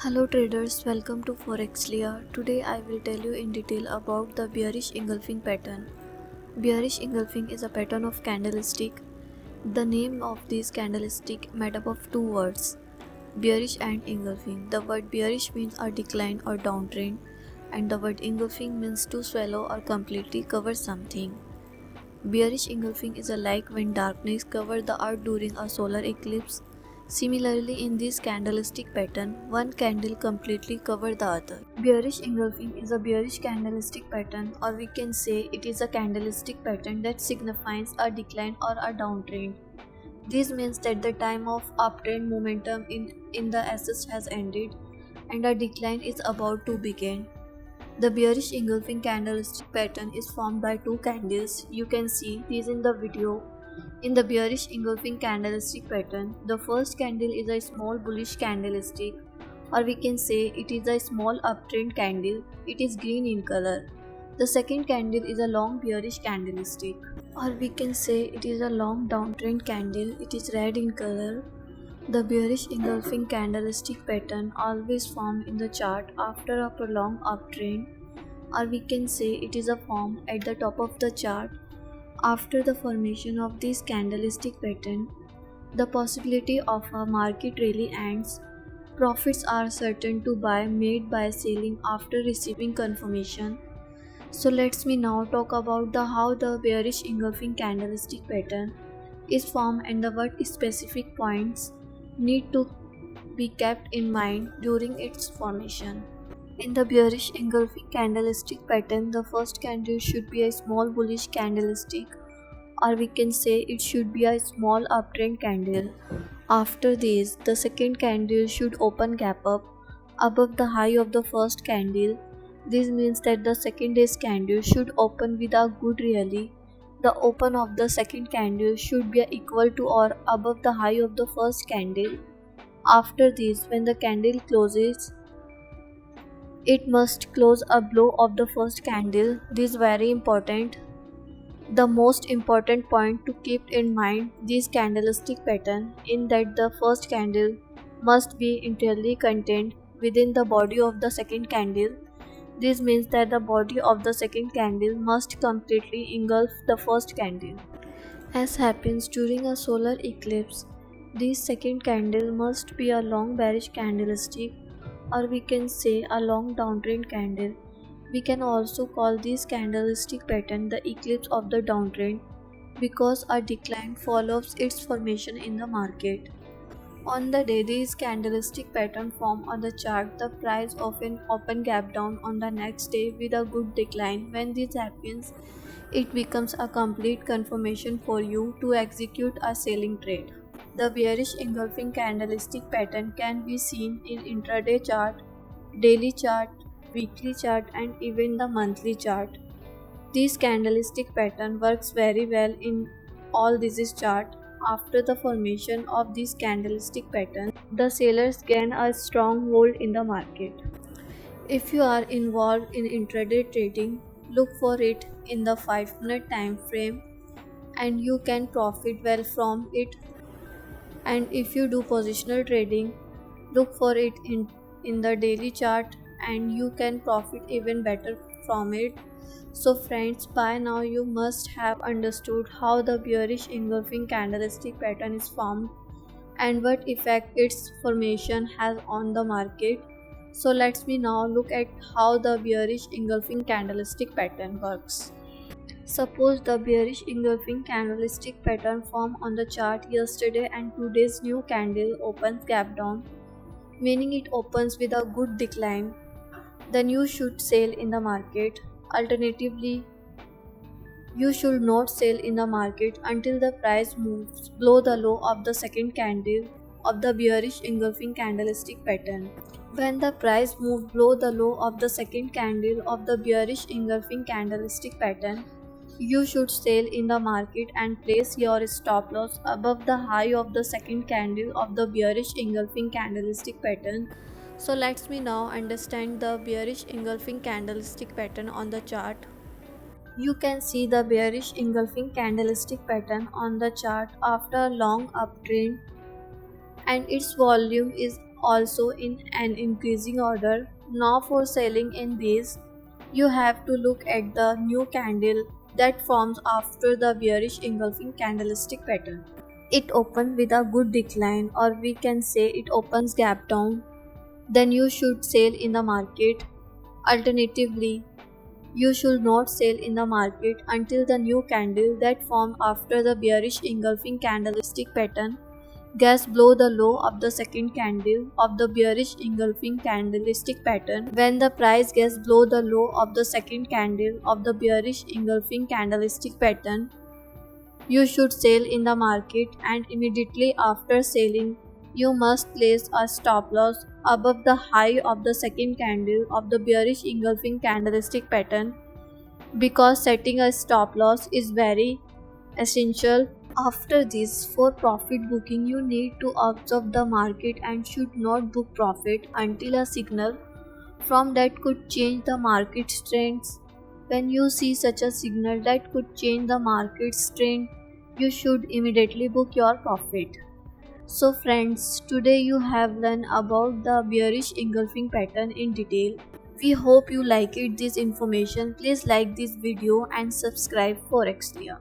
Hello traders, welcome to Forexlia. Today I will tell you in detail about the bearish engulfing pattern. Bearish engulfing is a pattern of candlestick. The name of this candlestick made up of two words, bearish and engulfing. The word bearish means a decline or downtrend, and the word engulfing means to swallow or completely cover something. Bearish engulfing is like when darkness covers the earth during a solar eclipse. Similarly, in this candlestick pattern, one candle completely covers the other. Bearish engulfing is a bearish candlestick pattern, or we can say it is a candlestick pattern that signifies a decline or a downtrend. This means that the time of uptrend momentum in the assets has ended and a decline is about to begin. The bearish engulfing candlestick pattern is formed by two candles. You can see these in the video. In the bearish engulfing candlestick pattern, the first candle is a small bullish candlestick, or we can say it is a small uptrend candle. It is green in color. The second candle is a long bearish candlestick, or we can say it is a long downtrend candle. It is red in color. The bearish engulfing candlestick pattern always forms in the chart after a prolonged uptrend, or we can say it is a form at the top of the chart. After the formation of this candlestick pattern, the possibility of a market rally ends. Profits are certain to buy made by selling after receiving confirmation. So let's me now talk about how the bearish engulfing candlestick pattern is formed and what specific points need to be kept in mind during its formation. In the bearish engulfing candlestick pattern, the first candle should be a small bullish candlestick, or we can say it should be a small uptrend candle. After this, the second candle should open gap up above the high of the first candle. This means that the second day's candle should open with a good rally. The open of the second candle should be equal to or above the high of the first candle. After this, when the candle closes, it must close a below of the first candle. This is very important. The most important point to keep in mind this candlestick pattern in that the first candle must be entirely contained within the body of the second candle. This means that the body of the second candle must completely engulf the first candle. As happens during a solar eclipse, this second candle must be a long bearish candlestick, or we can say a long downtrend candle. We can also call this candlestick pattern the eclipse of the downtrend because a decline follows its formation in the market. On the day this candlestick pattern form on the chart, the price often open gap down on the next day with a good decline. When this happens, it becomes a complete confirmation for you to execute a selling trade. The bearish engulfing candlestick pattern can be seen in intraday chart, daily chart, weekly chart and even the monthly chart. This candlestick pattern works very well in all these charts. After the formation of this candlestick pattern, the sellers gain a strong hold in the market. If you are involved in intraday trading, look for it in the 5-minute time frame and you can profit well from it. And if you do positional trading, look for it in the daily chart and you can profit even better from it. So friends, by now you must have understood how the bearish engulfing candlestick pattern is formed and what effect its formation has on the market. So let's me now look at how the bearish engulfing candlestick pattern works. Suppose the bearish engulfing candlestick pattern formed on the chart yesterday and today's new candle opens gap down, meaning it opens with a good decline. Then you should sell in the market. Alternatively, you should not sell in the market until the price moves below the low of the second candle of the bearish engulfing candlestick pattern. When the price moves below the low of the second candle of the bearish engulfing candlestick pattern, you should sell in the market and place your stop loss above the high of the second candle of the bearish engulfing candlestick pattern. So let's me now understand the bearish engulfing candlestick pattern on the chart. You can see the bearish engulfing candlestick pattern on the chart after a long uptrend and its volume is also in an increasing order. Now for selling in these, you have to look at the new candle that forms after the bearish engulfing candlestick pattern. It opened with a good decline, or we can say it opens gap down, then you should sell in the market. Alternatively, you should not sell in the market until the new candle that formed after the bearish engulfing candlestick pattern gets below the low of the second candle of the bearish engulfing candlestick pattern. When the price gets below the low of the second candle of the bearish engulfing candlestick pattern, you should sell in the market, and immediately after selling, you must place a stop loss above the high of the second candle of the bearish engulfing candlestick pattern, because setting a stop loss is very essential. After this, for profit booking, you need to observe the market and should not book profit until a signal from that could change the market's trends. When you see such a signal that could change the market's trend, you should immediately book your profit. So friends, today you have learned about the bearish engulfing pattern in detail. We hope you liked this information. Please like this video and subscribe Forex Clear.